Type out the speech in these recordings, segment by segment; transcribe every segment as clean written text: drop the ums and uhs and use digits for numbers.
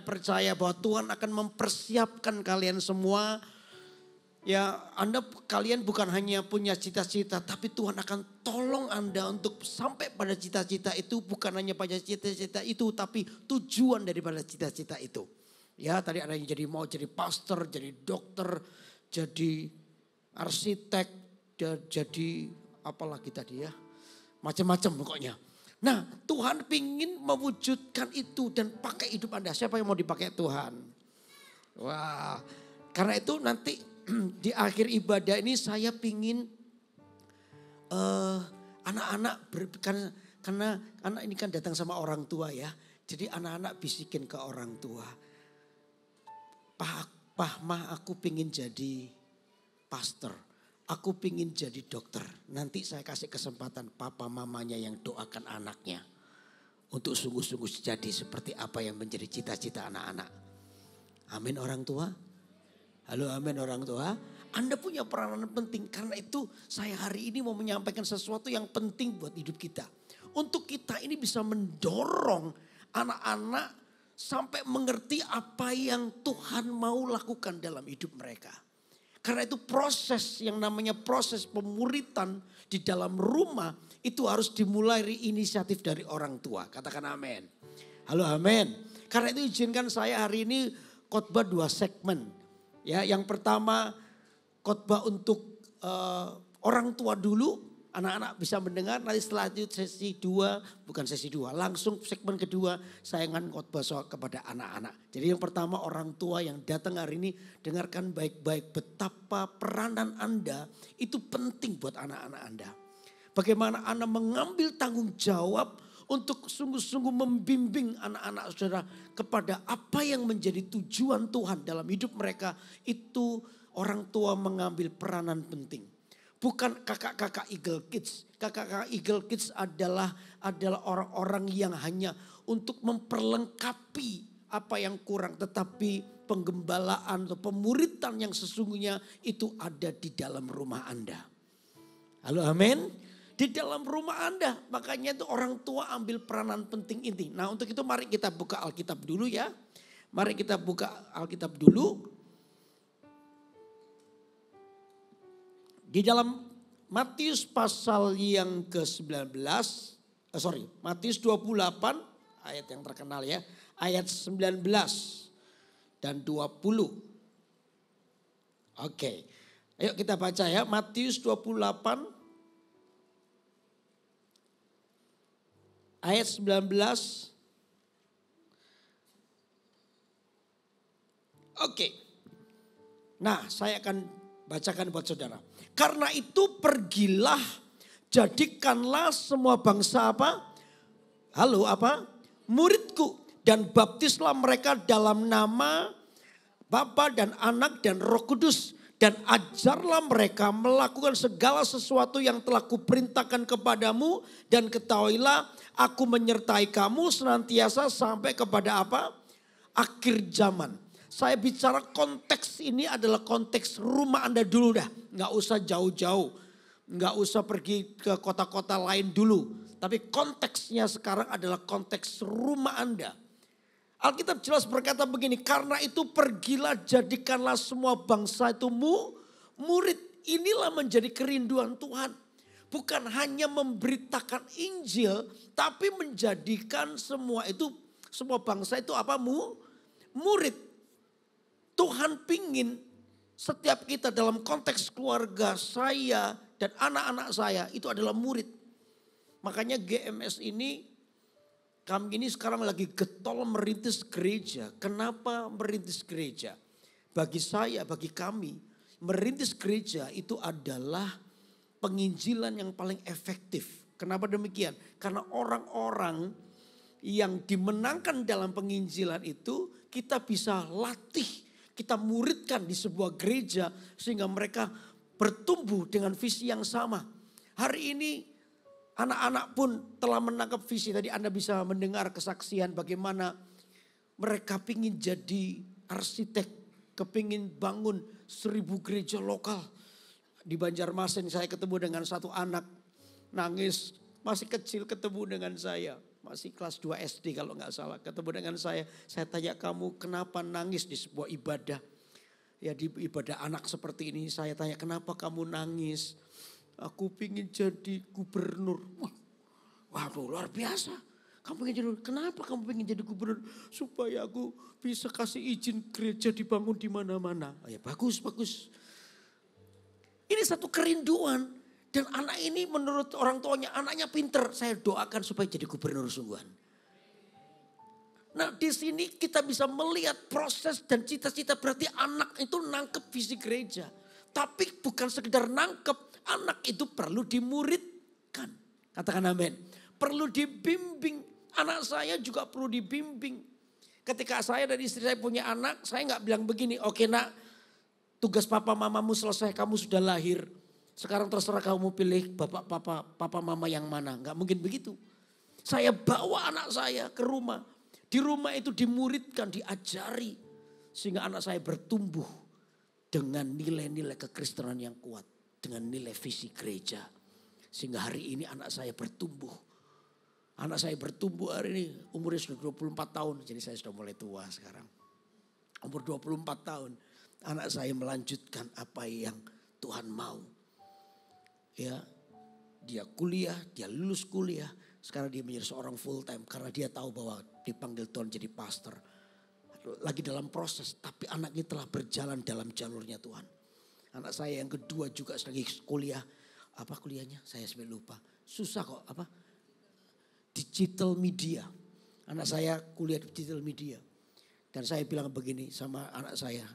Saya percaya bahwa Tuhan akan mempersiapkan kalian semua. Ya, kalian bukan hanya punya cita-cita, tapi Tuhan akan tolong Anda untuk sampai pada cita-cita itu. Bukan hanya pada cita-cita itu, tapi tujuan daripada cita-cita itu. Ya, tadi ada yang mau jadi pastor, jadi dokter, jadi arsitek, jadi apalagi tadi ya. Macam-macam pokoknya. Nah, Tuhan ingin mewujudkan itu dan pakai hidup Anda. Siapa yang mau dipakai Tuhan? Wah, karena itu nanti di akhir ibadah ini saya pingin anak-anak karena anak ini kan datang sama orang tua ya. Jadi anak-anak bisikin ke orang tua. Pak Mah, aku pingin jadi pastor. Aku pingin jadi dokter. Nanti saya kasih kesempatan papa mamanya yang doakan anaknya. Untuk sungguh-sungguh jadi seperti apa yang menjadi cita-cita anak-anak. Amin orang tua. Halo amin orang tua. Anda punya peranan penting. Karena itu saya hari ini mau menyampaikan sesuatu yang penting buat hidup kita. Untuk kita ini bisa mendorong anak-anak sampai mengerti apa yang Tuhan mau lakukan dalam hidup mereka. Karena itu proses yang namanya proses pemuritan di dalam rumah itu harus dimulai inisiatif dari orang tua. Katakan amin. Halo amin. Karena itu izinkan saya hari ini khotbah 2 segmen. Ya, yang pertama khotbah untuk orang tua dulu, anak-anak bisa mendengar. Nanti setelah itu sesi 2, bukan sesi 2, langsung segmen kedua saya akan khotbah soal kepada anak-anak. Jadi yang pertama orang tua yang datang hari ini dengarkan baik-baik betapa peranan Anda itu penting buat anak-anak Anda. Bagaimana Anda mengambil tanggung jawab untuk sungguh-sungguh membimbing anak-anak saudara kepada apa yang menjadi tujuan Tuhan dalam hidup mereka. Itu orang tua mengambil peranan penting. Bukan kakak-kakak Eagle Kids. Kakak-kakak Eagle Kids adalah orang-orang yang hanya untuk memperlengkapi apa yang kurang. Tetapi penggembalaan atau pemuritan yang sesungguhnya itu ada di dalam rumah Anda. Halo amin. Di dalam rumah Anda. Makanya itu orang tua ambil peranan penting ini. Nah untuk itu mari kita buka Alkitab dulu ya. Mari kita buka Alkitab dulu. Di dalam Matius pasal yang ke-19. Matius 28 ayat yang terkenal ya. Ayat 19 dan 20. Oke. Ayo kita baca ya. Matius 28 ayat 19. Oke. Nah, saya akan bacakan buat saudara. Karena itu pergilah, jadikanlah semua bangsa apa? Halo apa? Muridku. Dan baptislah mereka dalam nama Bapa dan Anak dan Roh Kudus. Dan ajarlah mereka melakukan segala sesuatu yang telah kuperintahkan kepadamu. Dan ketahuilah aku menyertai kamu senantiasa sampai kepada apa? Akhir zaman. Saya bicara konteks ini adalah konteks rumah Anda dulu dah. Nggak usah jauh-jauh. Nggak usah pergi ke kota-kota lain dulu. Tapi konteksnya sekarang adalah konteks rumah Anda. Alkitab jelas berkata begini, karena itu pergilah jadikanlah semua bangsa itu murid. Inilah menjadi kerinduan Tuhan. Bukan hanya memberitakan Injil, tapi menjadikan semua bangsa itu apa? Murid. Tuhan pingin setiap kita dalam konteks keluarga saya dan anak-anak saya itu adalah murid. Makanya GMS ini, kami ini sekarang lagi getol merintis gereja. Kenapa merintis gereja? Bagi saya, bagi kami, merintis gereja itu adalah penginjilan yang paling efektif. Kenapa demikian? Karena orang-orang yang dimenangkan dalam penginjilan itu kita bisa latih, kita muridkan di sebuah gereja sehingga mereka bertumbuh dengan visi yang sama. Hari ini anak-anak pun telah menangkap visi. Tadi Anda bisa mendengar kesaksian bagaimana mereka pingin jadi arsitek, kepingin bangun 1000 gereja lokal. Di Banjarmasin saya ketemu dengan satu anak nangis, masih kecil ketemu dengan saya. masih kelas 2 SD kalau nggak salah. Ketemu dengan saya tanya kamu kenapa nangis di sebuah ibadah. Ya di ibadah anak seperti ini saya tanya kenapa kamu nangis. Aku pingin jadi gubernur. Waduh luar biasa. Kamu pengen jadi, kenapa kamu pengen jadi gubernur? Supaya aku bisa kasih izin gereja dibangun di mana-mana. Oh ya bagus. Ini satu kerinduan. Dan anak ini menurut orang tuanya anaknya pinter. Saya doakan supaya jadi gubernur sungguhan. Nah di sini kita bisa melihat proses dan cita-cita berarti anak itu nangkep visi gereja. Tapi bukan sekedar nangkep, anak itu perlu dimuridkan. Katakan amin. Perlu dibimbing. Anak saya juga perlu dibimbing. Ketika saya dan istri saya punya anak, saya nggak bilang begini, oke nak, tugas papa mamamu selesai, kamu sudah lahir. Sekarang terserah kamu pilih papa mama yang mana. Nggak mungkin begitu. Saya bawa anak saya ke rumah. Di rumah itu dimuridkan, diajari. Sehingga anak saya bertumbuh dengan nilai-nilai kekristenan yang kuat. Dengan nilai visi gereja. Sehingga hari ini anak saya bertumbuh. Anak saya bertumbuh hari ini umurnya sudah 24 tahun. Jadi saya sudah mulai tua sekarang. Umur 24 tahun. Anak saya melanjutkan apa yang Tuhan mau. Ya, dia kuliah, dia lulus kuliah. Sekarang dia menjadi seorang full time. Karena dia tahu bahwa dipanggil Tuhan jadi pastor. Lagi dalam proses. Tapi anaknya telah berjalan dalam jalurnya Tuhan. Anak saya yang kedua juga lagi kuliah. Apa kuliahnya? Saya sampai lupa. Susah kok. Apa? Digital media. Anak saya kuliah di digital media. Dan saya bilang begini sama anak saya.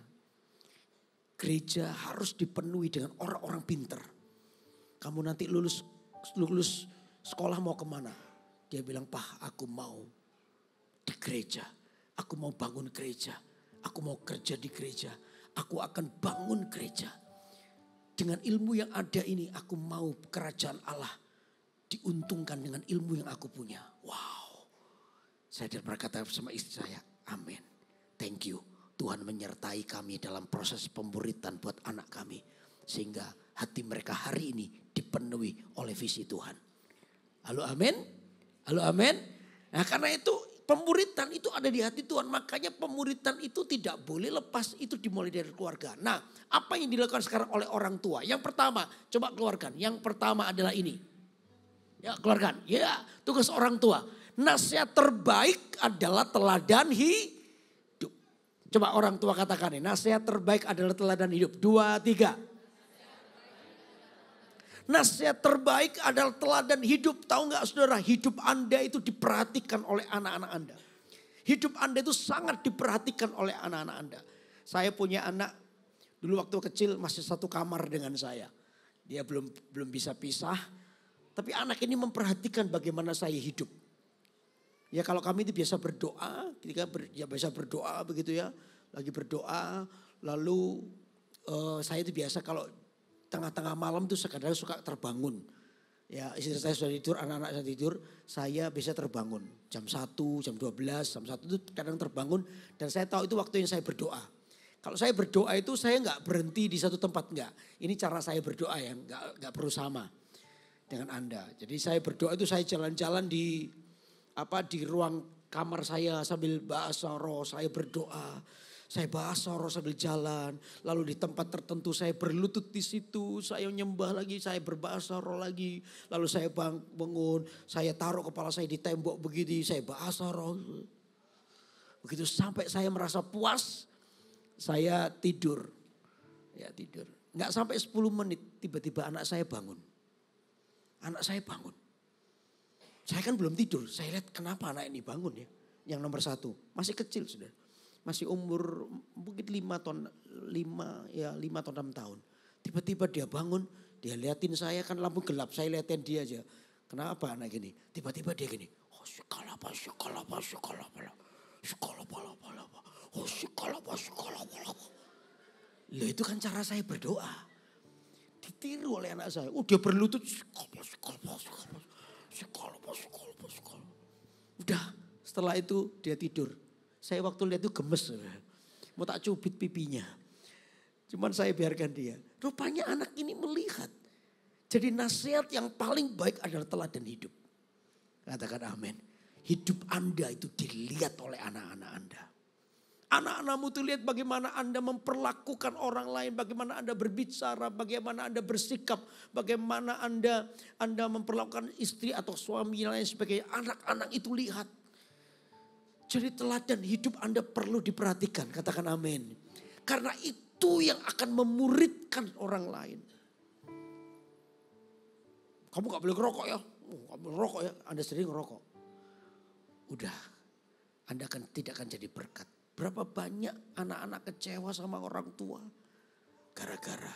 Gereja harus dipenuhi dengan orang-orang pinter. Kamu nanti lulus sekolah mau kemana? Dia bilang, "Pak, aku mau di gereja. Aku mau bangun gereja. Aku mau kerja di gereja. Aku akan bangun gereja. Dengan ilmu yang ada ini, aku mau kerajaan Allah diuntungkan dengan ilmu yang aku punya." Wow. Saya berkata sama istri saya, amin. Thank you. Tuhan menyertai kami dalam proses pemuritan buat anak kami. Sehingga hati mereka hari ini dipenuhi oleh visi Tuhan. Halo amin. Halo amin. Nah karena itu pemuritan itu ada di hati Tuhan. Makanya pemuritan itu tidak boleh lepas. Itu dimulai dari keluarga. Nah apa yang dilakukan sekarang oleh orang tua? Yang pertama coba keluarkan. Yang pertama adalah ini. Ya keluarkan. Ya tugas orang tua. Nasihat terbaik adalah teladan hidup. Coba orang tua katakan ini. Nasihat terbaik adalah teladan hidup. 2, 3. Nasihat terbaik adalah teladan hidup. Tahu nggak saudara, hidup Anda itu diperhatikan oleh anak-anak Anda. Hidup Anda itu sangat diperhatikan oleh anak-anak Anda. Saya punya anak, dulu waktu kecil masih satu kamar dengan saya. Dia belum bisa pisah. Tapi anak ini memperhatikan bagaimana saya hidup. Ya kalau kami itu biasa berdoa, biasa berdoa begitu ya. Lagi berdoa, lalu saya itu biasa kalau tengah-tengah malam tuh kadang suka terbangun. Ya istri saya sudah tidur, anak-anak saya tidur, saya bisa terbangun. Jam 1, jam 12, jam 1 itu kadang terbangun. Dan saya tahu itu waktu yang saya berdoa. Kalau saya berdoa itu saya nggak berhenti di satu tempat, enggak. Ini cara saya berdoa ya, nggak perlu sama dengan Anda. Jadi saya berdoa itu saya jalan-jalan di ruang kamar saya sambil bahasa roh, saya berdoa. Saya bahasa roh sambil jalan. Lalu di tempat tertentu saya berlutut di situ. Saya nyembah lagi, saya berbahasa roh lagi. Lalu saya bangun, saya taruh kepala saya di tembok begitu. Saya bahasa roh. Begitu sampai saya merasa puas, saya tidur. Ya tidur. Nggak sampai 10 menit tiba-tiba anak saya bangun. Anak saya bangun. Saya kan belum tidur. Saya lihat kenapa anak ini bangun ya. Yang nomor 1. Masih kecil sudah. Masih umur mungkin 5 atau 6 tahun. Tiba-tiba dia bangun. Dia liatin saya kan lampu gelap. Saya liatin dia aja. Kenapa anak gini? Tiba-tiba dia gini. Oh sekalapa. Loh itu kan cara saya berdoa. Ditiru oleh anak saya. Oh dia berlutut. Udah setelah itu dia tidur. Saya waktu lihat itu gemes. Mau tak cubit pipinya. Cuman saya biarkan dia. Rupanya anak ini melihat. Jadi nasihat yang paling baik adalah teladan hidup. Katakan amin. hidup Anda itu dilihat oleh anak-anak Anda. Anak-anakmu itu lihat bagaimana Anda memperlakukan orang lain, bagaimana Anda berbicara, bagaimana Anda bersikap, bagaimana Anda memperlakukan istri atau suami dan lain sebagainya. Anak-anak itu lihat. Jadi teladan hidup Anda perlu diperhatikan, katakan amin. Karena itu yang akan memuridkan orang lain. Kamu gak boleh ngerokok ya, kamu ngerokok ya, Anda sendiri ngerokok. Udah, Anda tidak akan jadi berkat. Berapa banyak anak-anak kecewa sama orang tua. Gara-gara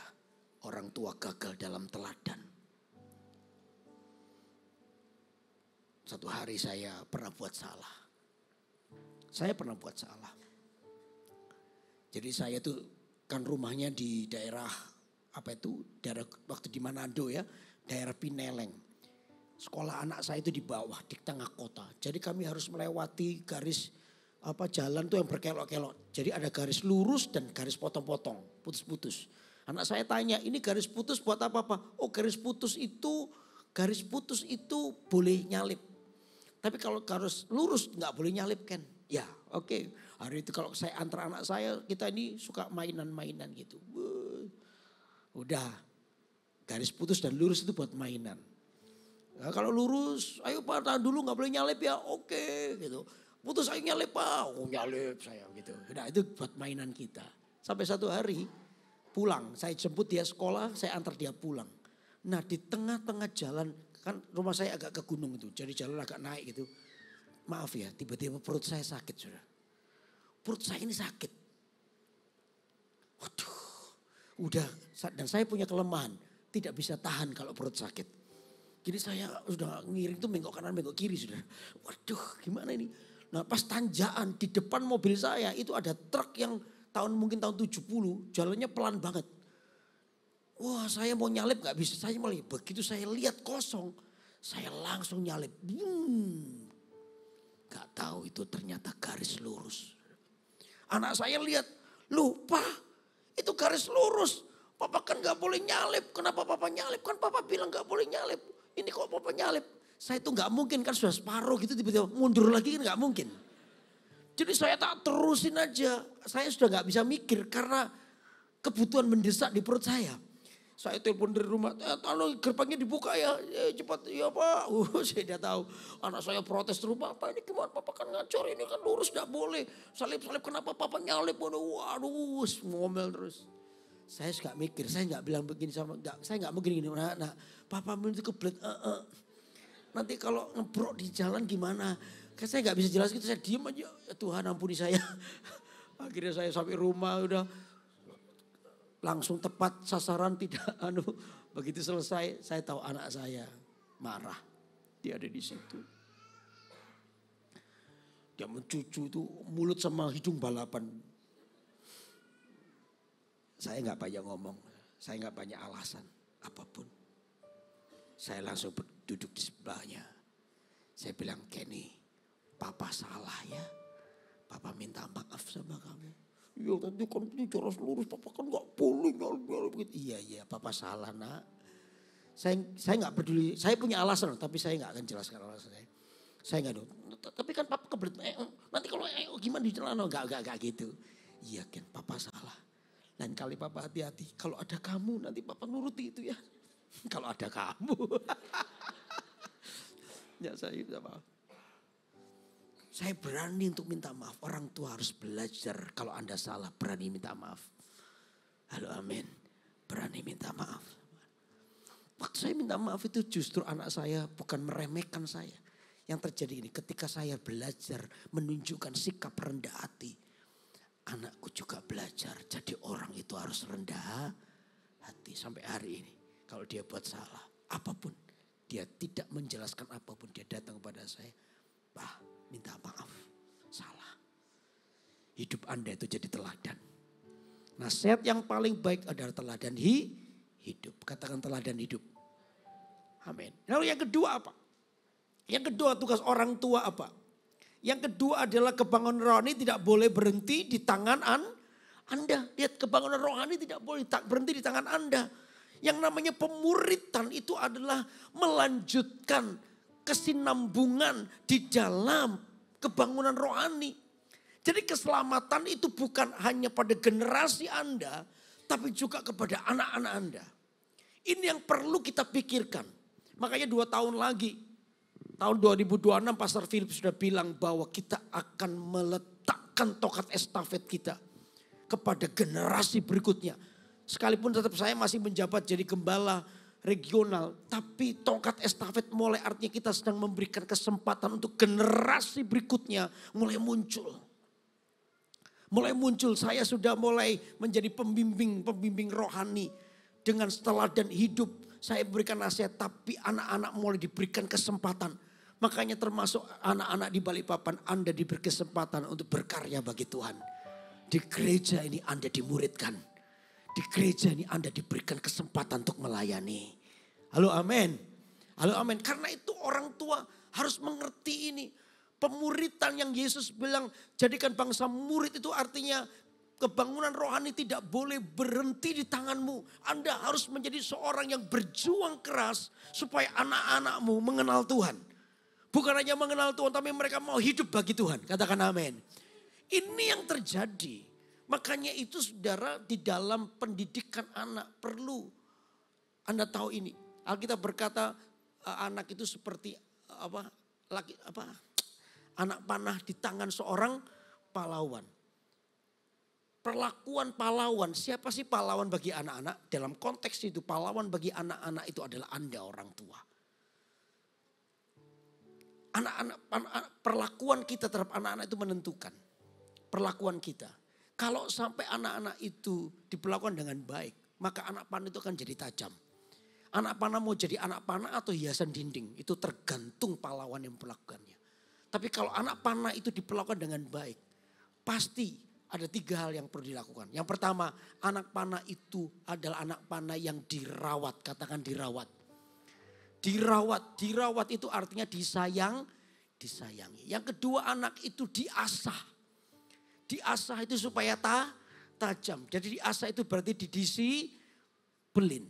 orang tua gagal dalam teladan. Satu hari saya pernah buat salah. Jadi saya tuh kan rumahnya di daerah daerah waktu di Manado ya. Daerah Pineleng. Sekolah anak saya itu di bawah, di tengah kota. Jadi kami harus melewati garis jalan tuh yang berkelok-kelok. Jadi ada garis lurus dan garis potong-potong, putus-putus. Anak saya tanya, ini garis putus buat apa Pak? Oh garis putus itu boleh nyalip. Tapi kalau garis lurus nggak boleh nyalip kan? Ya oke. Hari itu kalau saya antar anak saya, kita ini suka mainan-mainan gitu. Udah garis putus dan lurus itu buat mainan. Nah, kalau lurus, ayo Pak tahan dulu nggak boleh nyalip ya, oke gitu. Putus saya nyalip Pak, oh nyalip saya gitu. Nah itu buat mainan kita. Sampai satu hari pulang, saya jemput dia sekolah, saya antar dia pulang. Nah di tengah-tengah jalan, kan rumah saya agak ke gunung itu, jadi jalan agak naik gitu. Maaf ya, tiba-tiba perut saya sakit sudah. Perut saya ini sakit. Waduh, udah, dan saya punya kelemahan, tidak bisa tahan kalau perut sakit. Jadi saya sudah ngiring tuh bengkok kanan, bengkok kiri sudah. Waduh, gimana ini? Nah pas tanjakan di depan mobil saya itu ada truk yang mungkin tahun 70 jalannya pelan banget. Wah saya mau nyalip gak bisa, saya malah begitu saya lihat kosong saya langsung nyalip. Gak tahu itu ternyata garis lurus. Anak saya lihat, lupa itu garis lurus. Papa kan gak boleh nyalip, kenapa papa nyalip? Kan papa bilang gak boleh nyalip, ini kok papa nyalip. Saya itu gak mungkin kan sudah separuh gitu tiba-tiba mundur lagi kan gak mungkin. Jadi saya tak terusin aja. Saya sudah gak bisa mikir karena kebutuhan mendesak di perut saya. Saya telepon dari rumah, tolong gerbangnya dibuka ya, cepat ya Pak. Saya tidak tahu. Anak saya protes terus, Bapak ini gimana? Papa kan ngacor, ini kan lurus gak boleh. Salip-salip kenapa Papa nyalip? Waduh, ngomel terus. Saya gak mikir, saya gak bilang begini saya gak mungkin gini. Nah, Papa itu kebelet, nanti kalau ngebrok di jalan gimana? Kan saya gak bisa jelas gitu, saya diem aja. Ya Tuhan ampuni saya. Akhirnya saya sampai rumah udah langsung tepat sasaran tidak begitu selesai saya tahu anak saya marah. Dia ada di situ. Dia mencucu itu mulut sama hidung balapan. Saya gak banyak ngomong, saya gak banyak alasan apapun. Saya langsung duduk di sebelahnya. Saya bilang, Kenny, Papa salah ya. Papa minta maaf sama kamu. Iya nanti kan ini jalan lurus, Papa kan gak boleh nyalip. Iya, Papa salah nak. Saya gak peduli, saya punya alasan tapi saya gak akan jelaskan alasan saya. Saya gak tapi kan Papa kebelet, nanti kalau gimana di jalan, gak gitu. Iya kan Papa salah. Lain kali Papa hati-hati, kalau ada kamu nanti Papa nuruti itu ya. Kalau ada kamu. Ya saya minta maaf. Saya berani untuk minta maaf. Orang tua harus belajar kalau Anda salah berani minta maaf. Halo amin. Berani minta maaf. Waktu saya minta maaf itu justru anak saya bukan meremehkan saya. Yang terjadi ini ketika saya belajar menunjukkan sikap rendah hati. Anakku juga belajar jadi orang itu harus rendah hati sampai hari ini. Kalau dia buat salah, apapun. Dia tidak menjelaskan apapun. Dia datang kepada saya. Pak, minta maaf. Salah. Hidup Anda itu jadi teladan. Nasihat yang paling baik adalah teladan hidup. Katakan teladan hidup. Amin. Lalu yang kedua apa? Yang kedua tugas orang tua apa? Yang kedua adalah kebangunan rohani tidak boleh berhenti di tangan Anda. Lihat kebangunan rohani tidak boleh berhenti di tangan Anda. Yang namanya pemuritan itu adalah melanjutkan kesinambungan di dalam kebangunan rohani. Jadi keselamatan itu bukan hanya pada generasi Anda, tapi juga kepada anak-anak Anda. Ini yang perlu kita pikirkan. Makanya 2 tahun lagi, tahun 2026 Pastor Philip sudah bilang bahwa kita akan meletakkan tongkat estafet kita kepada generasi berikutnya. Sekalipun tetap saya masih menjabat jadi gembala regional, tapi tongkat estafet mulai artinya kita sedang memberikan kesempatan untuk generasi berikutnya mulai muncul. Mulai muncul, saya sudah mulai menjadi pembimbing rohani. Dengan teladan hidup saya berikan nasihat, tapi anak-anak mulai diberikan kesempatan. Makanya termasuk anak-anak di Balikpapan, Anda diberi kesempatan untuk berkarya bagi Tuhan. Di gereja ini Anda dimuridkan. Di gereja ini Anda diberikan kesempatan untuk melayani. Halo amin. Halo amin. Karena itu orang tua harus mengerti ini. Pemuritan yang Yesus bilang jadikan bangsa murid itu artinya kebangunan rohani tidak boleh berhenti di tanganmu. Anda harus menjadi seorang yang berjuang keras supaya anak-anakmu mengenal Tuhan. Bukan hanya mengenal Tuhan tapi mereka mau hidup bagi Tuhan. Katakan amin. Ini yang terjadi. Makanya itu saudara di dalam pendidikan anak perlu Anda tahu ini. Alkitab berkata anak itu seperti anak panah di tangan seorang pahlawan. Perlakuan pahlawan, siapa sih pahlawan bagi anak-anak? Dalam konteks itu pahlawan bagi anak-anak itu adalah Anda orang tua. Perlakuan kita terhadap anak-anak itu menentukan. Perlakuan kita. Kalau sampai anak-anak itu diperlakukan dengan baik, maka anak panah itu akan jadi tajam. Anak panah mau jadi anak panah atau hiasan dinding, itu tergantung pahlawan yang melakukannya. Tapi kalau anak panah itu diperlakukan dengan baik, pasti ada 3 hal yang perlu dilakukan. Yang pertama, anak panah itu adalah anak panah yang dirawat, katakan dirawat. Dirawat itu artinya disayangi. Yang kedua, anak itu diasah. Diasah itu supaya tajam. Jadi diasah itu berarti didisiplin.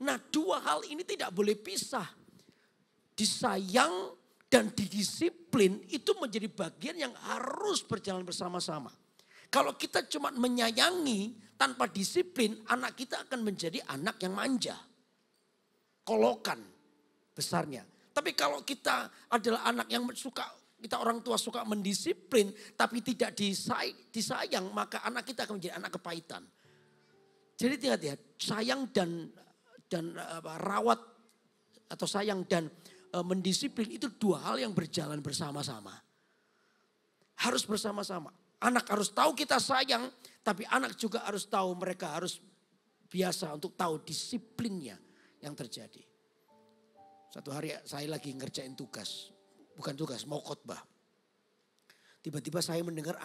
Nah 2 hal ini tidak boleh pisah. Disayang dan didisiplin itu menjadi bagian yang harus berjalan bersama-sama. Kalau kita cuma menyayangi tanpa disiplin, anak kita akan menjadi anak yang manja. Kolokan besarnya. Tapi kalau kita adalah anak yang kita orang tua suka mendisiplin tapi tidak disayang, maka anak kita akan menjadi anak kepahitan. Jadi lihat sayang dan rawat atau sayang dan mendisiplin itu 2 hal yang berjalan bersama-sama. Harus bersama-sama. Anak harus tahu kita sayang, tapi anak juga harus tahu mereka harus biasa untuk tahu disiplinnya yang terjadi. Satu hari saya lagi ngerjain mau khotbah. Tiba-tiba saya mendengar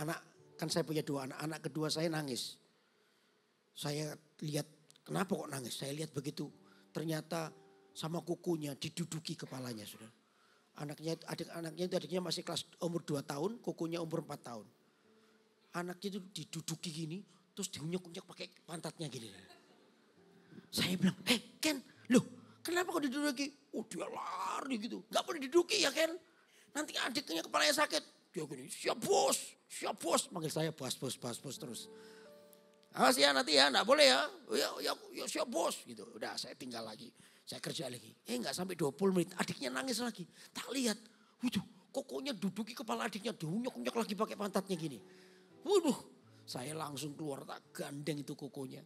kan saya punya 2 anak, anak kedua saya nangis. Saya lihat, kenapa kok nangis? Saya lihat begitu, ternyata sama kukunya diduduki kepalanya, saudara. Adiknya masih kelas umur 2 tahun, kukunya umur 4 tahun. Anaknya itu diduduki gini, terus diunyek-unyek pakai pantatnya gini. Saya bilang, Ken, loh kenapa kok diduduki? Oh dia lari gitu, gak boleh diduduki ya Ken. Nanti adiknya kepalanya sakit. Dia gini, siap bos. Manggil saya bos terus. Awas ya nanti ya, gak boleh ya. Ya siap bos gitu. Udah saya tinggal lagi. Saya kerja lagi. Gak sampai 20 menit. Adiknya nangis lagi. Tak lihat. Waduh kokonya duduki kepala adiknya. Diunyek-unyek lagi pakai pantatnya gini. Waduh. Saya langsung keluar tak gandeng itu kokonya.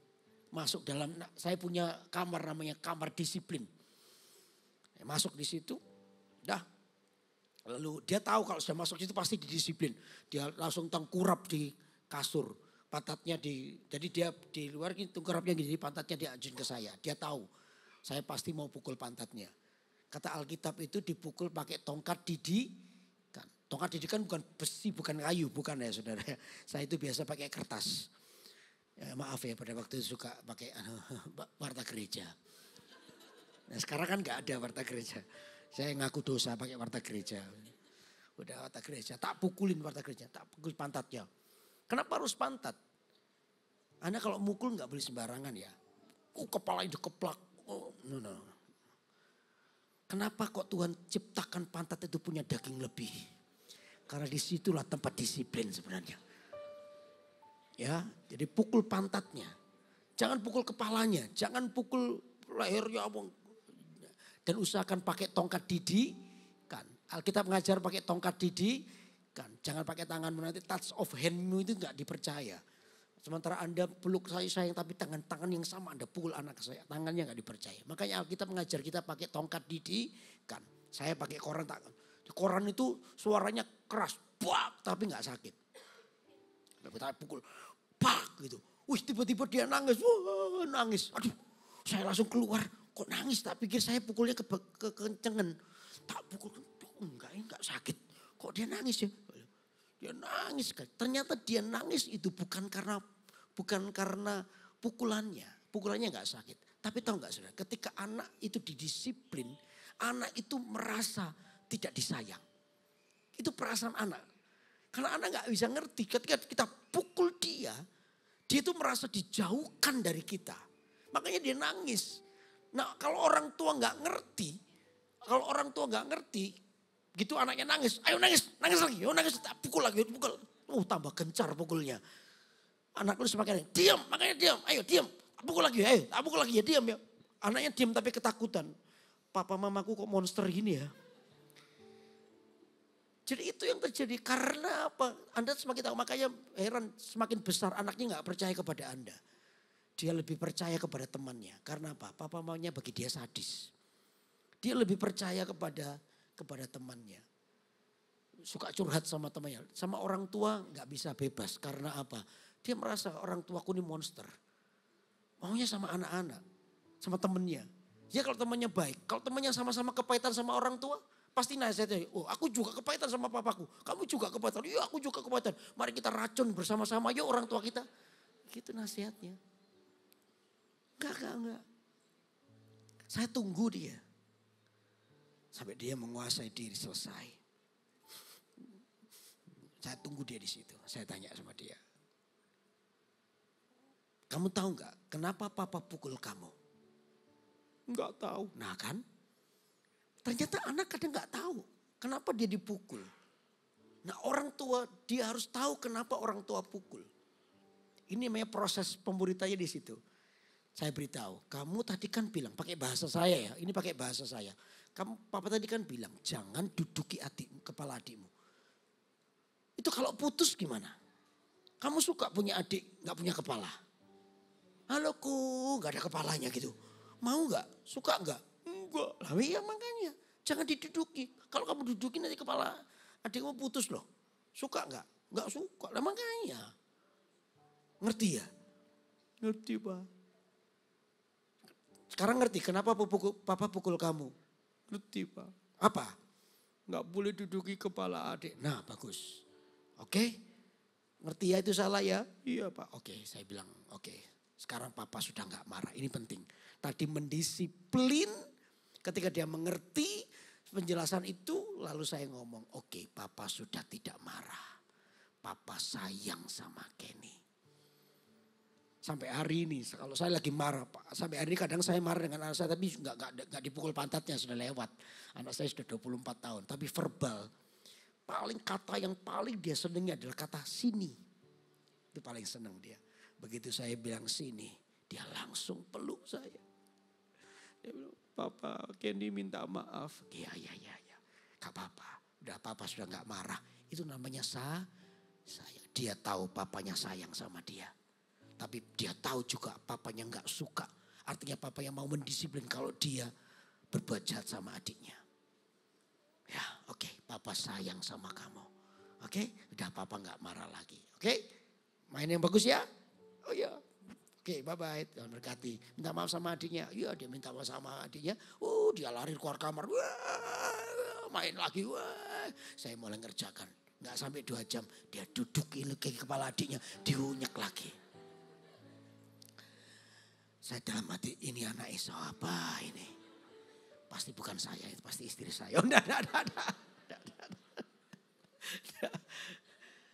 Masuk dalam, saya punya kamar namanya kamar disiplin. Masuk di situ. Dah. Lalu dia tahu kalau sudah masuk situ pasti didisiplin. Dia langsung tengkurap di kasur. Pantatnya jadi dia di luar gitu tengkurapnya gini. Pantatnya diajuin ke saya. Dia tahu. Saya pasti mau pukul pantatnya. Kata Alkitab itu dipukul pakai tongkat didikan. Tongkat didikan bukan besi, bukan kayu, bukan ya saudara. Saya itu biasa pakai kertas. Ya, maaf ya pada waktu itu suka pakai warta gereja. Nah sekarang kan gak ada warta gereja. Saya ngaku dosa pakai warta gereja. Udah warta gereja, tak pukulin warta gereja, tak pukul pantatnya. Kenapa harus pantat? Anda kalau mukul gak boleh sembarangan ya. Kepalanya dikeplak. Oh, no. Kenapa kok Tuhan ciptakan pantat itu punya daging lebih? Karena disitulah tempat disiplin sebenarnya. Ya, jadi pukul pantatnya. Jangan pukul kepalanya, jangan pukul lehernya. Dan usahakan pakai tongkat didikan. Alkitab mengajar pakai tongkat didikan. Jangan pakai tanganmu, nanti touch of handmu itu enggak dipercaya. Sementara Anda peluk saya sayang tapi tangan yang sama Anda pukul anak saya. Tangannya enggak dipercaya. Makanya Alkitab mengajar kita pakai tongkat didikan. Saya pakai koran tangan. Koran itu suaranya keras. Bak, tapi enggak sakit. Kita pukul. Pak gitu. Wih tiba-tiba dia nangis. Wah nangis. Aduh saya langsung keluar. Kok nangis? Tak pikir saya pukulnya kekencengan. Tak pukul. Enggak sakit. Kok dia nangis ya? Dia nangis. Ternyata dia nangis itu bukan karena pukulannya. Pukulannya enggak sakit. Tapi tahu enggak saudara? Ketika anak itu didisiplin. Anak itu merasa tidak disayang. Itu perasaan anak. Karena anak enggak bisa ngerti. Ketika kita pukul dia itu merasa dijauhkan dari kita. Makanya dia nangis. Nah kalau orang tua nggak ngerti, gitu anaknya nangis, ayo nangis lagi, ayo nangis, pukul lagi, pukul. Tambah gencar pukulnya. Anak lu semakin diam, makanya diam, ayo diam, pukul lagi, ayo, pukul lagi ya diam ya. Anaknya diam tapi ketakutan. Papa mamaku kok monster gini ya. Jadi itu yang terjadi karena apa? Anda semakin tahu, makanya heran semakin besar anaknya nggak percaya kepada Anda. Dia lebih percaya kepada temannya. Karena apa? Papa maunya bagi dia sadis. Dia lebih percaya kepada temannya. Suka curhat sama temannya. Sama orang tua nggak bisa bebas. Karena apa? Dia merasa orang tuaku ini monster. Maunya sama anak-anak. Sama temannya. Ya kalau temannya baik. Kalau temannya sama-sama kepahitan sama orang tua. Pasti nasihatnya, oh aku juga kepahitan sama papaku. Kamu juga kepahitan, iya aku juga kepahitan. Mari kita racun bersama-sama yuk orang tua kita. Gitu nasihatnya. Enggak. Saya tunggu dia. Sampai dia menguasai diri selesai. Saya tunggu dia di situ. Saya tanya sama dia. Kamu tahu enggak kenapa papa pukul kamu? Enggak tahu. Nah kan? Ternyata anak kadang nggak tahu kenapa dia dipukul. Nah orang tua dia harus tahu kenapa orang tua pukul. Ini namanya proses pemuritannya di situ. Saya beritahu, kamu tadi kan bilang pakai bahasa saya ya, ini pakai bahasa saya. Papa tadi kan bilang jangan duduki kepala adikmu. Itu kalau putus gimana? Kamu suka punya adik nggak punya kepala? Halo ku nggak ada kepalanya gitu. Mau nggak? Suka nggak? Enggak. Lah iya makanya. Jangan diduduki. Kalau kamu duduki nanti kepala adikmu putus loh. Suka enggak? Enggak suka. Lah makanya. Ngerti ya? Ngerti Pak. Sekarang ngerti kenapa papa pukul kamu? Ngerti Pak. Apa? Enggak boleh duduki kepala adik. Nah bagus. Oke. Ngerti ya itu salah ya? Iya Pak. Oke saya bilang oke. Sekarang papa sudah enggak marah. Ini penting. Tadi mendisiplin. Ketika dia mengerti penjelasan itu, lalu saya ngomong, oke, papa sudah tidak marah. Papa sayang sama Kenny. Sampai hari ini, kalau saya lagi marah, Pak. Sampai hari ini kadang saya marah dengan anak saya, tapi nggak dipukul pantatnya, sudah lewat. Anak saya sudah 24 tahun, tapi verbal. Kata yang paling dia senangnya adalah kata sini. Itu paling senang dia. Begitu saya bilang sini, dia langsung peluk saya. Dia bilang, Papa Kenny minta maaf. Iya. Gak apa-apa. Udah papa sudah gak marah. Itu namanya saya. Dia tahu papanya sayang sama dia. Tapi dia tahu juga papanya gak suka. Artinya papa yang mau mendisiplin kalau dia berbuat jahat sama adiknya. Ya oke, papa sayang sama kamu. Oke, udah papa gak marah lagi. Oke, main yang bagus ya. Oh ya. Oke, bye-bye. Tuhan berkati. Minta maaf sama adiknya. Iya, dia minta maaf sama adiknya. Dia lari keluar kamar. Wah, main lagi. Wah, saya mulai ngerjakan. Nggak sampai 2 jam. Dia duduk ke kepala adiknya. Diunyek lagi. Saya dalam hati, ini anak Esau apa ini? Pasti bukan saya, itu pasti istri saya.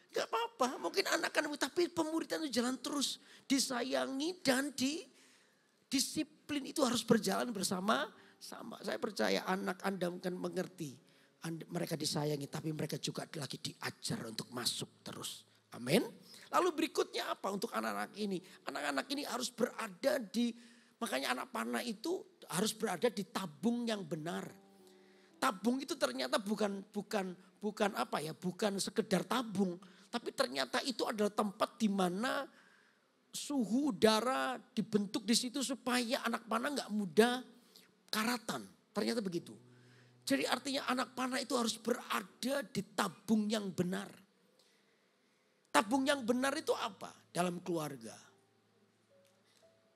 Gak apa-apa, mungkin anak kan, tapi pemuritan itu jalan terus. Disayangi dan disiplin itu harus berjalan bersama Sama, saya percaya anak Anda mungkin mengerti. Mereka disayangi tapi mereka juga lagi diajar untuk masuk terus. Amin. Lalu berikutnya apa untuk anak-anak ini? Anak-anak ini harus berada di, makanya anak panah itu harus berada di tabung yang benar. Tabung itu ternyata bukan apa ya, bukan sekedar tabung. Tapi ternyata itu adalah tempat di mana suhu udara dibentuk di situ supaya anak panah nggak mudah karatan. Ternyata begitu. Jadi artinya anak panah itu harus berada di tabung yang benar. Tabung yang benar itu apa? Dalam keluarga.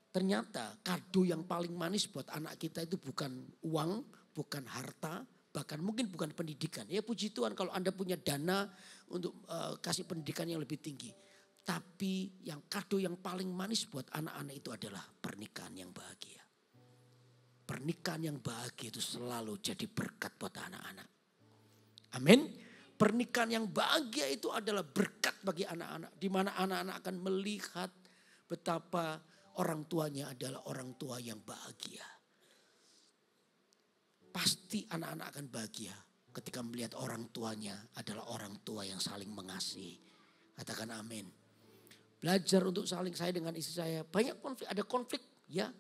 Ternyata kado yang paling manis buat anak kita itu bukan uang, bukan harta, bahkan mungkin bukan pendidikan. Ya puji Tuhan kalau Anda punya dana untuk kasih pendidikan yang lebih tinggi. Tapi yang kado yang paling manis buat anak-anak itu adalah pernikahan yang bahagia. Pernikahan yang bahagia itu selalu jadi berkat buat anak-anak. Amin. Pernikahan yang bahagia itu adalah berkat bagi anak-anak. Di mana anak-anak akan melihat betapa orang tuanya adalah orang tua yang bahagia. Pasti anak-anak akan bahagia ketika melihat orang tuanya adalah orang tua yang saling mengasihi. Katakan amin. Belajar untuk saling, saya dengan istri saya banyak konflik, ada konflik ya.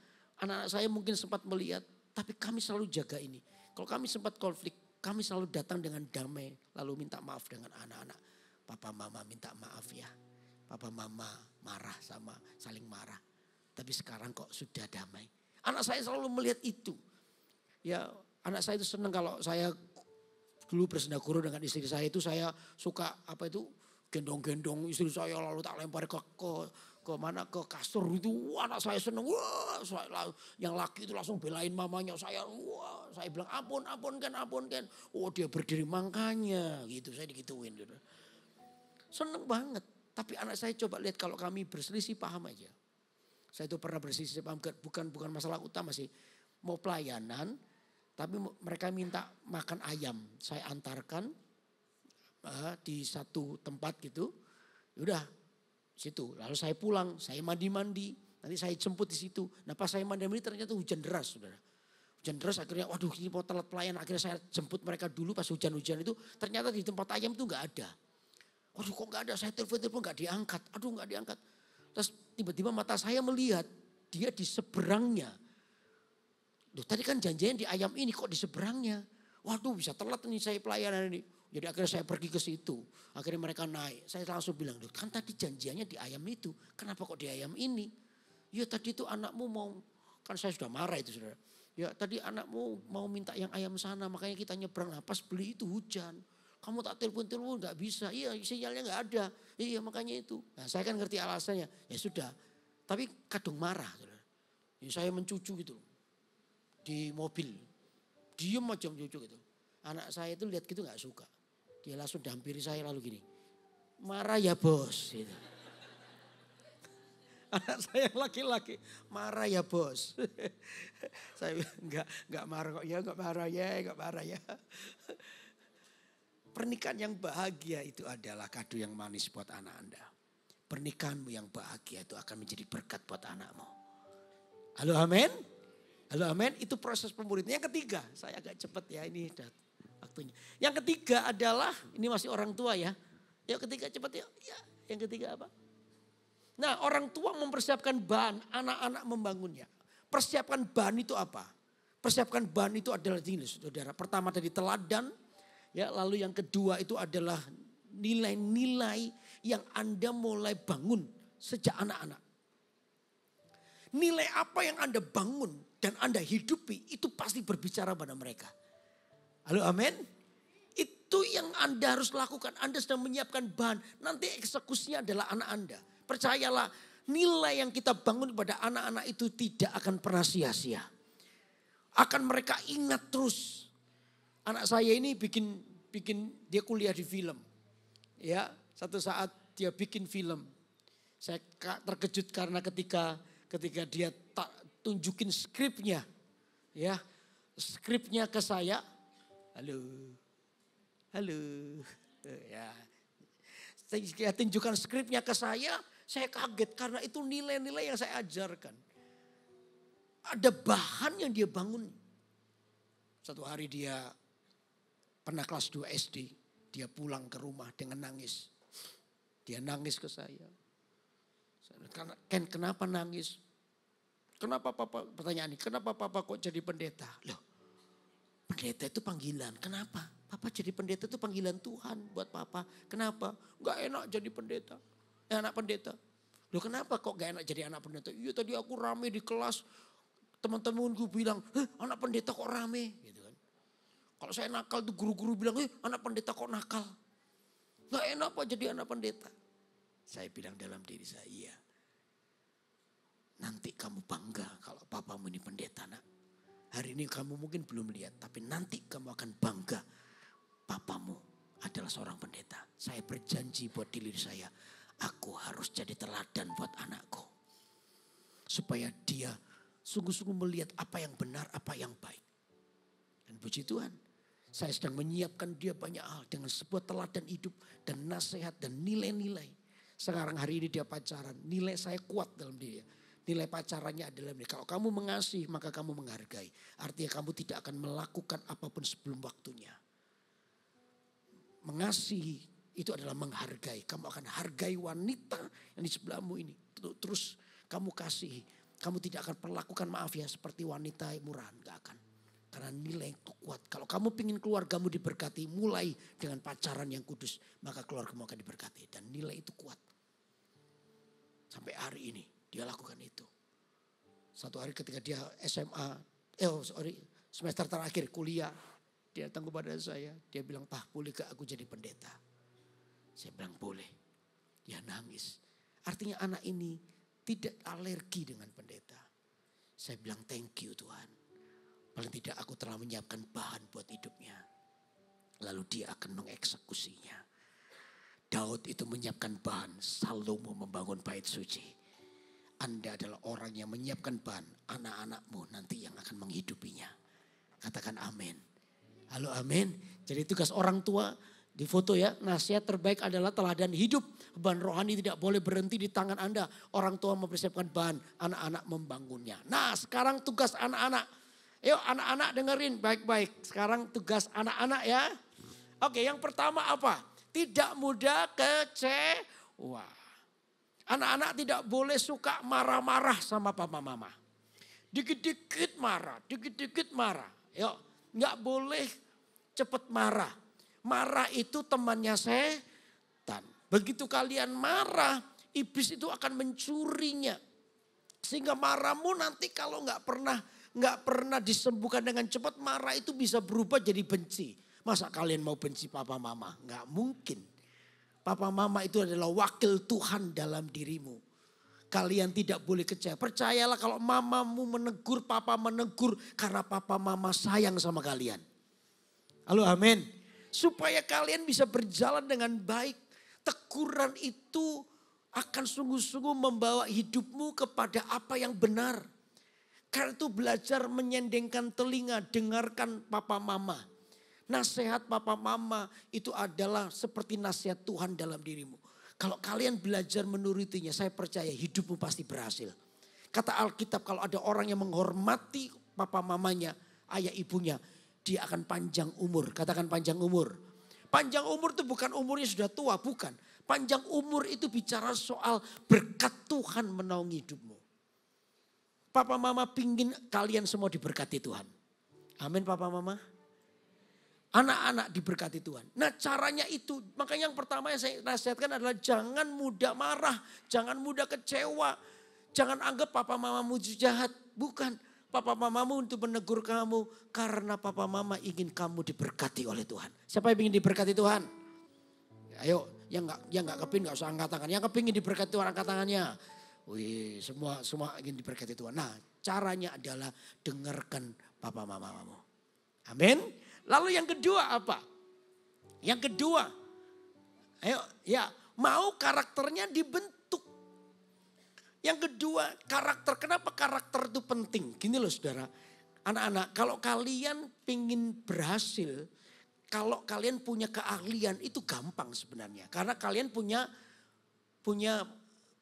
Anak-anak saya mungkin sempat melihat, tapi kami selalu jaga ini. Kalau kami sempat konflik, kami selalu datang dengan damai, lalu minta maaf dengan anak-anak. Papa mama minta maaf ya. Papa mama marah sama saling marah. Tapi sekarang kok sudah damai. Anak saya selalu melihat itu. Ya, anak saya itu senang kalau saya dulu bersenda guru dengan istri saya itu, saya suka apa itu gendong-gendong istri saya lalu tak lempar ke mana ke kasur itu. Wah, anak saya senang. Wah, yang laki itu langsung belain mamanya. Saya bilang ampun kan. Oh, dia berdiri makanya gitu, saya digituin gitu. Senang banget. Tapi anak saya coba lihat kalau kami berselisih paham aja. Saya itu pernah berselisih paham, bukan masalah utama sih. Mau pelayanan, tapi mereka minta makan ayam. Saya antarkan di satu tempat gitu. Udah situ. Lalu saya pulang, saya mandi-mandi. Nanti saya jemput di situ. Nah pas saya mandi-mandi ternyata hujan deras, saudara. Hujan deras akhirnya, waduh ini mau telat pelayanan. Akhirnya saya jemput mereka dulu pas hujan-hujan itu. Ternyata di tempat ayam itu gak ada. Waduh kok gak ada, saya telepon gak diangkat. Aduh gak diangkat. Terus tiba-tiba mata saya melihat dia di seberangnya. Loh tadi kan janjian di ayam ini kok di seberangnya. Waduh bisa telat nih saya pelayanan ini. Jadi akhirnya saya pergi ke situ. Akhirnya mereka naik. Saya langsung bilang, kan tadi janjiannya di ayam itu. Kenapa kok di ayam ini? Ya tadi itu anakmu mau, kan saya sudah marah itu saudara. Ya tadi anakmu mau minta yang ayam sana, makanya kita nyebrang. Nah pas beli itu hujan. Kamu tak telepon gak bisa. Iya sinyalnya gak ada. Iya makanya itu. Nah saya kan ngerti alasannya. Ya sudah. Tapi kadung marah saudara. Ya, saya mencucu gitu. Di mobil. Diem aja mencucu gitu. Anak saya itu lihat gitu gak suka. Dia langsung dampiri saya lalu gini. Marah ya bos. Gitu. Anak saya laki-laki. Marah ya bos. Saya enggak marah kok ya. Enggak marah ya. Pernikahan yang bahagia itu adalah kado yang manis buat anak Anda. Pernikahanmu yang bahagia itu akan menjadi berkat buat anakmu. Halo amin. Halo amin. Itu proses pemuridan. Yang ketiga. Saya agak cepat ya ini waktunya. Yang ketiga adalah, ini masih orang tua ya. Yang ketiga cepat ya. Yang ketiga apa? Nah orang tua mempersiapkan bahan, anak-anak membangunnya. Persiapkan bahan itu apa? Persiapkan bahan itu adalah ini saudara. Pertama tadi teladan. Ya, lalu yang kedua itu adalah nilai-nilai yang Anda mulai bangun sejak anak-anak. Nilai apa yang Anda bangun dan Anda hidupi itu pasti berbicara pada mereka. Halo amin. Itu yang Anda harus lakukan. Anda sedang menyiapkan bahan. Nanti eksekusinya adalah anak Anda. Percayalah nilai yang kita bangun kepada anak-anak itu tidak akan pernah sia-sia. Akan mereka ingat terus. Anak saya ini bikin dia kuliah di film. Ya, satu saat dia bikin film. Saya terkejut karena ketika dia tak tunjukin skripnya. Ya, skripnya ke saya. Halo. Ya. Saya tunjukkan skripnya ke saya kaget karena itu nilai-nilai yang saya ajarkan. Ada bahan yang dia bangun. Satu hari dia pernah kelas 2 SD. Dia pulang ke rumah dengan nangis. Dia nangis ke saya. Ken, kenapa nangis? Kenapa papa, pertanyaan ini, kenapa papa kok jadi pendeta? Loh, pendeta itu panggilan. Kenapa? Papa jadi pendeta itu panggilan Tuhan buat papa. Kenapa? Gak enak jadi pendeta. Anak pendeta. Loh kenapa kok gak enak jadi anak pendeta? Iya tadi aku rame di kelas. Teman-temanku bilang, anak pendeta kok rame? Gitu kan. Kalau saya nakal tuh guru-guru bilang, anak pendeta kok nakal? Gak enak Pak jadi anak pendeta. Saya bilang dalam diri saya, iya. Nanti kamu bangga kalau papamu ini pendeta nak. Hari ini kamu mungkin belum lihat, tapi nanti kamu akan bangga. Papamu adalah seorang pendeta. Saya berjanji buat diri saya, aku harus jadi teladan buat anakku. Supaya dia sungguh-sungguh melihat apa yang benar, apa yang baik. Dan puji Tuhan, saya sedang menyiapkan dia banyak hal dengan sebuah teladan hidup dan nasihat dan nilai-nilai. Sekarang hari ini dia pacaran, nilai saya kuat dalam dia. Nilai pacarannya adalah ini, kalau kamu mengasihi maka kamu menghargai. Artinya kamu tidak akan melakukan apapun sebelum waktunya. Mengasihi itu adalah menghargai. Kamu akan hargai wanita yang di sebelahmu ini. Terus kamu kasihi. Kamu tidak akan perlakukan maaf ya seperti wanita murahan. Gak akan. Karena nilai itu kuat. Kalau kamu ingin keluargamu diberkati mulai dengan pacaran yang kudus. Maka keluargamu akan diberkati. Dan nilai itu kuat. Sampai hari ini. Dia lakukan itu. Satu hari ketika dia semester terakhir kuliah. Dia datang kepada saya. Dia bilang, Pak boleh gak aku jadi pendeta? Saya bilang boleh. Dia nangis. Artinya anak ini tidak alergi dengan pendeta. Saya bilang thank you Tuhan. Paling tidak aku telah menyiapkan bahan buat hidupnya. Lalu dia akan mengeksekusinya. Daud itu menyiapkan bahan. Salomo membangun bait suci. Anda adalah orang yang menyiapkan bahan. Anak-anakmu nanti yang akan menghidupinya. Katakan amin. Halo amin. Jadi tugas orang tua di foto ya. Nasihat terbaik adalah teladan hidup. Bahan rohani tidak boleh berhenti di tangan Anda. Orang tua mempersiapkan bahan. Anak-anak membangunnya. Nah sekarang tugas anak-anak. Yuk anak-anak dengerin baik-baik. Sekarang tugas anak-anak ya. Oke yang pertama apa? Tidak mudah kecewa. Anak-anak tidak boleh suka marah-marah sama papa mama. Dikit-dikit marah, dikit-dikit marah. Yuk, nggak boleh cepet marah. Marah itu temannya setan. Begitu kalian marah, iblis itu akan mencurinya. Sehingga marahmu nanti kalau nggak pernah disembuhkan dengan cepat, marah itu bisa berubah jadi benci. Masa kalian mau benci papa mama? Nggak mungkin. Papa mama itu adalah wakil Tuhan dalam dirimu. Kalian tidak boleh kecewa. Percayalah kalau mamamu menegur, papa menegur. Karena papa mama sayang sama kalian. Halo amin. Supaya kalian bisa berjalan dengan baik. Teguran itu akan sungguh-sungguh membawa hidupmu kepada apa yang benar. Karena itu belajar menyendengkan telinga, dengarkan papa mama. Nasihat papa mama itu adalah seperti nasihat Tuhan dalam dirimu. Kalau kalian belajar menurutinya, saya percaya hidupmu pasti berhasil. Kata Alkitab kalau ada orang yang menghormati papa mamanya, ayah ibunya, dia akan panjang umur. Katakan panjang umur. Panjang umur itu bukan umurnya sudah tua, bukan. Panjang umur itu bicara soal berkat Tuhan menaungi hidupmu. Papa mama pingin kalian semua diberkati Tuhan. Amin papa mama. Anak-anak diberkati Tuhan. Nah caranya itu, makanya yang pertama yang saya nasihatkan adalah jangan mudah marah, jangan mudah kecewa. Jangan anggap papa mamamu jahat, bukan. Papa mamamu untuk menegur kamu karena papa mama ingin kamu diberkati oleh Tuhan. Siapa yang ingin diberkati Tuhan? Ayo, yang nggak kepingin nggak usah angkat tangan. Yang kepingin diberkati Tuhan angkat tangannya. Wih, semua ingin diberkati Tuhan. Nah, caranya adalah dengarkan papa mamamu. Amin. Lalu yang kedua apa? Yang kedua, ayo ya mau karakternya dibentuk. Yang kedua karakter, kenapa karakter itu penting? Gini loh saudara, anak-anak kalau kalian pingin berhasil, kalau kalian punya keahlian itu gampang sebenarnya. Karena kalian punya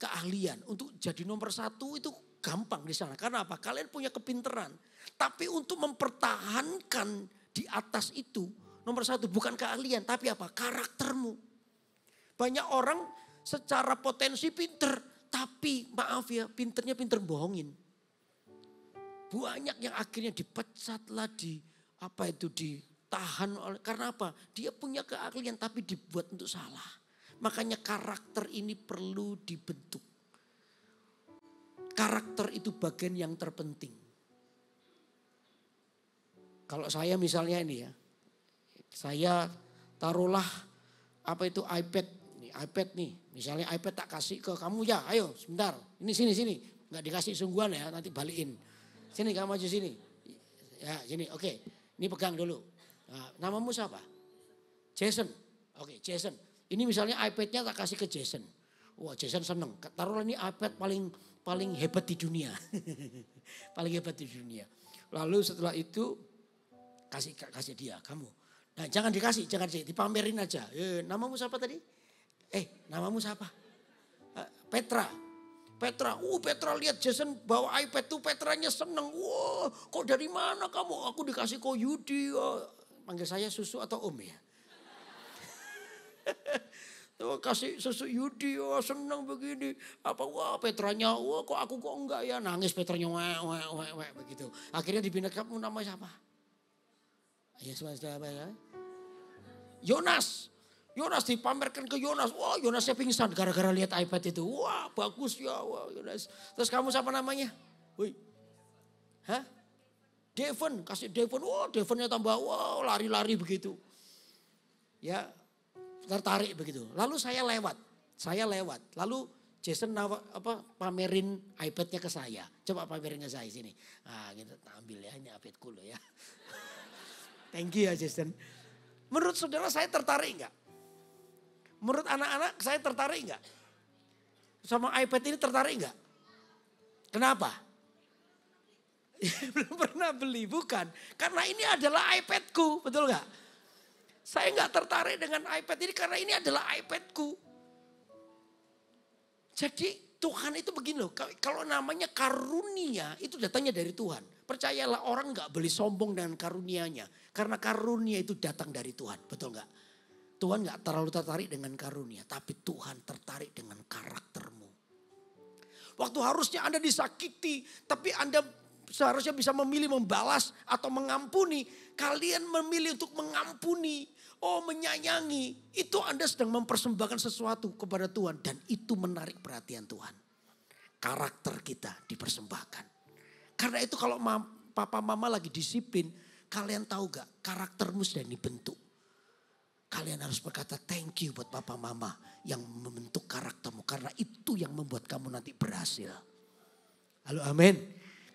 keahlian untuk jadi nomor 1 itu gampang di sana. Karena apa? Kalian punya kepinteran. Tapi untuk mempertahankan di atas itu, nomor satu bukan keahlian, tapi apa? Karaktermu. Banyak orang secara potensi pinter, tapi maaf ya, pinternya pinter bohongin. Banyak yang akhirnya dipecat lah, ditahan oleh, karena apa? Dia punya keahlian tapi dibuat untuk salah. Makanya karakter ini perlu dibentuk. Karakter itu bagian yang terpenting. Kalau saya misalnya ini ya, saya taruhlah iPad nih. Misalnya iPad tak kasih ke kamu ya, ayo sebentar, ini sini. Nggak dikasih sungguhan ya, nanti balikin. Sini kamu maju sini. Ya sini, oke. Ini pegang dulu. Nah, namamu siapa? Jason. Oke, Jason. Ini misalnya iPad-nya tak kasih ke Jason. Wah, Jason seneng. Taruhlah ini iPad paling hebat di dunia. Paling hebat di dunia. Lalu setelah itu kasih dia, kamu. Nah, jangan dikasih, dipamerin aja. Namamu siapa tadi? Namamu siapa? Petra lihat Jason bawa iPad tuh, Petranya seneng. Wah, kok dari mana kamu? Aku dikasih kok Yudi. Panggil saya susu atau om ya? Tuh, kasih susu Yudi, seneng begini. Wah Petranya, kok aku kok enggak ya? Nangis Petranya, begitu. Akhirnya dibina, kamu nama siapa? Ya, siapa ya? Yonas dipamerkan ke Yonas. Wah, Yonasnya pingsan gara-gara lihat iPad itu. Wah, bagus ya. Wah, Yonas. Terus kamu siapa namanya? Woi. Hah? Devon, kasih Devon. Wah, Devonnya tambah lari-lari begitu. Ya, tertarik begitu. Lalu saya lewat. Lalu Jason pamerin iPad-nya ke saya. Coba pamerin ke saya sini. Nah, gitu ambil ya, ini iPad-ku loh ya. Thank you ya Jason. Menurut saudara saya tertarik enggak? Menurut anak-anak saya tertarik enggak? Sama iPad ini tertarik enggak? Kenapa? Belum pernah beli, bukan. Karena ini adalah iPad-ku, betul enggak? Saya enggak tertarik dengan iPad ini karena ini adalah iPad-ku. Jadi Tuhan itu begini loh, kalau namanya karunia itu datangnya dari Tuhan. Percayalah, orang enggak boleh sombong dengan karunianya. Karena karunia itu datang dari Tuhan, betul enggak? Tuhan gak terlalu tertarik dengan karunia. Tapi Tuhan tertarik dengan karaktermu. Waktu harusnya Anda disakiti. Tapi Anda seharusnya bisa memilih membalas atau mengampuni. Kalian memilih untuk mengampuni. Menyayangi. Itu Anda sedang mempersembahkan sesuatu kepada Tuhan. Dan itu menarik perhatian Tuhan. Karakter kita dipersembahkan. Karena itu kalau papa mama lagi disiplin. Kalian tahu gak, karaktermu sedang dibentuk. Kalian harus berkata thank you buat papa mama yang membentuk karaktermu. Karena itu yang membuat kamu nanti berhasil. Halo, amin.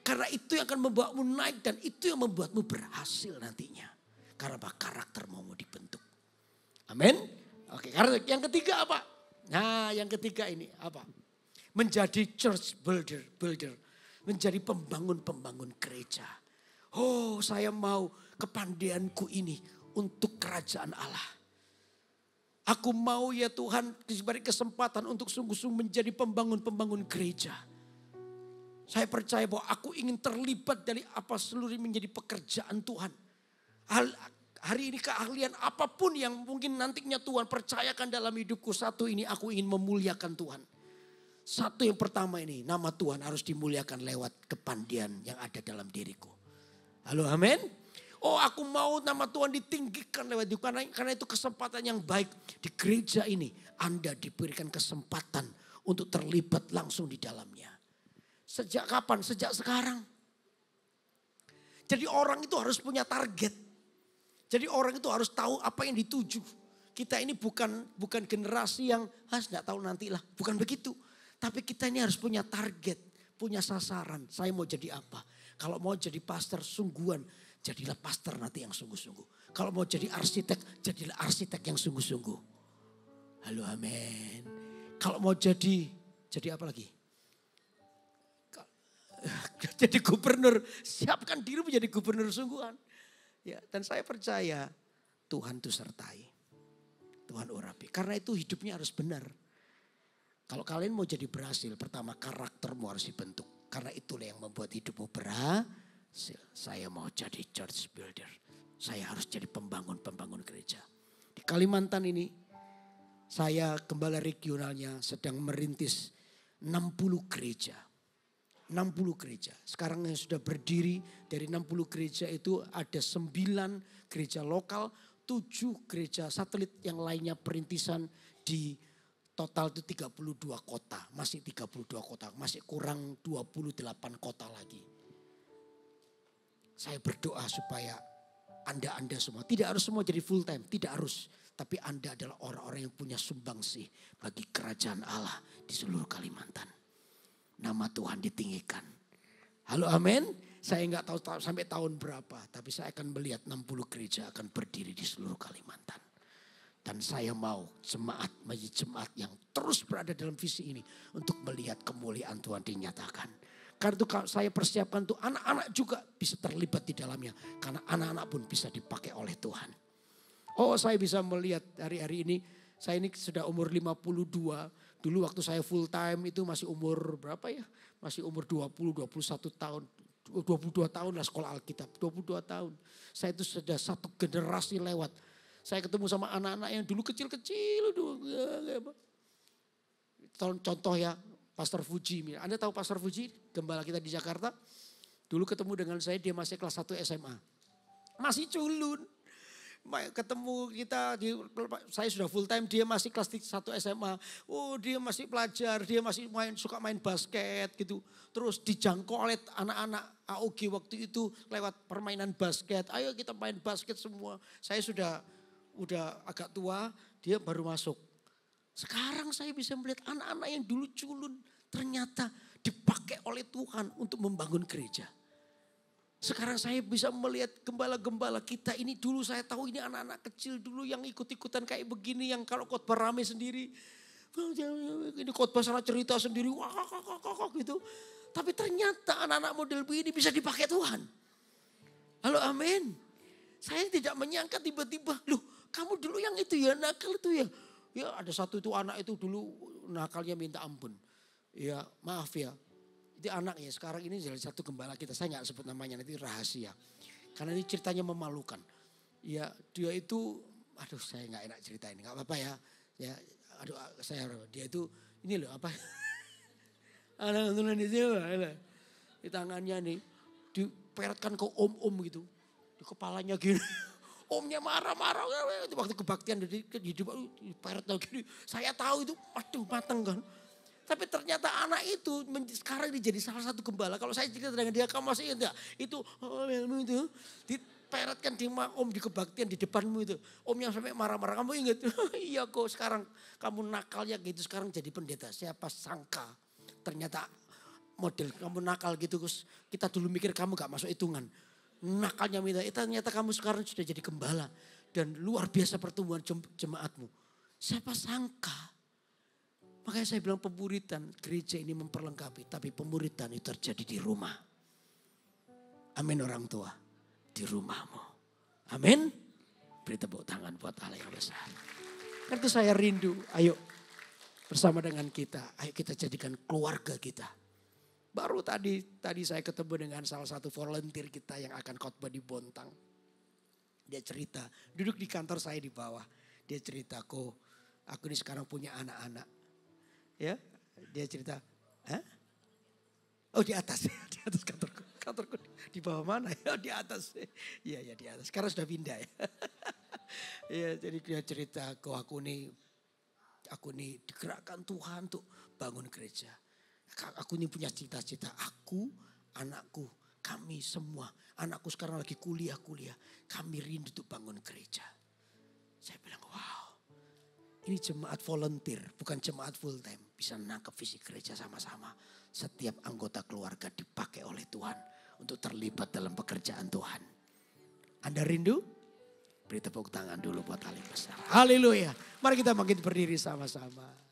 Karena itu yang akan membuatmu naik dan itu yang membuatmu berhasil nantinya. Karena apa? Karaktermu mau dibentuk. Amin. Oke, karena yang ketiga apa? Nah, yang ketiga ini apa? Menjadi church builder. Menjadi pembangun gereja. Saya mau kepandaianku ini untuk kerajaan Allah. Aku mau ya Tuhan diberi kesempatan untuk sungguh-sungguh menjadi pembangun gereja. Saya percaya bahwa aku ingin terlibat dari apa seluruh menjadi pekerjaan Tuhan. Hari ini keahlian apapun yang mungkin nantinya Tuhan percayakan dalam hidupku. Satu ini aku ingin memuliakan Tuhan. Satu yang pertama ini, nama Tuhan harus dimuliakan lewat kepandaian yang ada dalam diriku. Halo, amin. Aku mau nama Tuhan ditinggikan lewat hidup. Karena itu kesempatan yang baik di gereja ini. Anda diberikan kesempatan untuk terlibat langsung di dalamnya. Sejak kapan? Sejak sekarang. Jadi orang itu harus punya target. Jadi orang itu harus tahu apa yang dituju. Kita ini bukan generasi yang nggak tahu nantilah. Bukan begitu. Tapi kita ini harus punya target. Punya sasaran. Saya mau jadi apa? Kalau mau jadi pastor sungguhan. Jadilah pastor nanti yang sungguh-sungguh. Kalau mau jadi arsitek, jadilah arsitek yang sungguh-sungguh. Halo, amin. Kalau mau jadi apa lagi? Jadi gubernur, siapkan diri menjadi gubernur sungguhan. Ya, dan saya percaya Tuhan itu sertai. Tuhan urapi. Karena itu hidupnya harus benar. Kalau kalian mau jadi berhasil, pertama karaktermu harus dibentuk. Karena itulah yang membuat hidupmu berhasil. Saya mau jadi church builder. Saya harus jadi pembangun gereja. Di Kalimantan ini saya gembala regionalnya sedang merintis 60 gereja. 60 gereja. Sekarang yang sudah berdiri dari 60 gereja itu ada 9 gereja lokal, 7 gereja satelit, yang lainnya perintisan di total itu 32 kota. Masih 32 kota, masih kurang 28 kota lagi. Saya berdoa supaya Anda semua, tidak harus semua jadi full time, tidak harus. Tapi Anda adalah orang-orang yang punya sumbangsih bagi kerajaan Allah di seluruh Kalimantan. Nama Tuhan ditinggikan. Halo amin. Saya nggak tahu sampai tahun berapa. Tapi saya akan melihat 60 gereja akan berdiri di seluruh Kalimantan. Dan saya mau jemaat yang terus berada dalam visi ini. Untuk melihat kemuliaan Tuhan dinyatakan. Karena itu saya persiapkan tuh anak-anak juga bisa terlibat di dalamnya. Karena anak-anak pun bisa dipakai oleh Tuhan. Oh, saya bisa melihat hari-hari ini. Saya ini sudah umur 52. Dulu waktu saya full time itu masih umur berapa ya? Masih umur 20, 21 tahun. 22 tahun lah sekolah Alkitab. 22 tahun. Saya itu sudah satu generasi lewat. Saya ketemu sama anak-anak yang dulu kecil-kecil. Contoh ya, Pastor Fuji. Anda tahu Pastor Fuji? Gembala kita di Jakarta. Dulu ketemu dengan saya, dia masih kelas 1 SMA. Masih culun. Ketemu kita, saya sudah full time, dia masih kelas 1 SMA. Oh, dia masih pelajar, dia masih suka main basket gitu. Terus dijangkau oleh anak-anak AOG waktu itu lewat permainan basket. Ayo kita main basket semua. Saya udah agak tua, dia baru masuk. Sekarang saya bisa melihat anak-anak yang dulu culun ternyata dipakai oleh Tuhan untuk membangun gereja. Sekarang saya bisa melihat gembala-gembala kita ini, dulu saya tahu ini anak-anak kecil dulu yang ikut-ikutan kayak begini, yang kalau khotbah rame sendiri. Ini khotbah sana cerita sendiri, wah gitu. Tapi ternyata anak-anak model begini bisa dipakai Tuhan. Halo amin. Saya tidak menyangka tiba-tiba, loh kamu dulu yang itu ya nakal itu ya. Ya ada satu itu anak itu dulu nakalnya minta ampun. Ya maaf ya. Itu anaknya sekarang ini jadi satu gembala kita. Saya nggak sebut namanya, nanti rahasia. Karena ini ceritanya memalukan. Ya dia itu, aduh saya nggak enak cerita ini. Nggak apa-apa ya. Ya aduh dia itu ini loh apa. Anak tulen itu di tangannya nih diperetkan ke om-om gitu. Di kepalanya gini. Omnya marah-marah. Waktu kebaktian diperet gini. Saya tahu itu aduh mateng kan. Tapi ternyata anak itu sekarang dia jadi salah satu gembala. Kalau saya cerita dengan dia, kamu masih ingat gak? Itu diperetkan di om di kebaktian di depanmu itu. Om yang sampai marah-marah, kamu ingat? Iya kok sekarang kamu nakalnya gitu, sekarang jadi pendeta. Siapa sangka ternyata model kamu nakal gitu. Kita dulu mikir kamu gak masuk hitungan. Nakalnya minta, ternyata kamu sekarang sudah jadi gembala. Dan luar biasa pertumbuhan jemaatmu. Siapa sangka? Makanya saya bilang pemuritan, gereja ini memperlengkapi. Tapi pemuritan itu terjadi di rumah. Amin orang tua. Di rumahmu. Amin. Beri tepuk tangan buat Allah yang besar. Karena itu saya rindu, ayo bersama dengan kita. Ayo kita jadikan keluarga kita. Baru tadi saya ketemu dengan salah satu volunteer kita yang akan khotbah di Bontang. Dia cerita, duduk di kantor saya di bawah. Dia cerita, kok aku ini sekarang punya anak-anak. Ya, dia cerita, hah? Oh di atas kantorku di bawah mana ya? Di atas, iya ya di atas. Sekarang sudah pindah ya. Ya jadi dia cerita, kok aku nih digerakkan Tuhan untuk bangun gereja. Aku ini punya cita-cita, aku, anakku, kami semua. Anakku sekarang lagi kuliah. Kami rindu untuk bangun gereja. Saya bilang, wow. Ini jemaat volunteer, bukan jemaat full time. Bisa nangkep visi gereja sama-sama. Setiap anggota keluarga dipakai oleh Tuhan untuk terlibat dalam pekerjaan Tuhan. Anda rindu? Beri tepuk tangan dulu buat Allah besar. Haleluya. Mari kita makin berdiri sama-sama.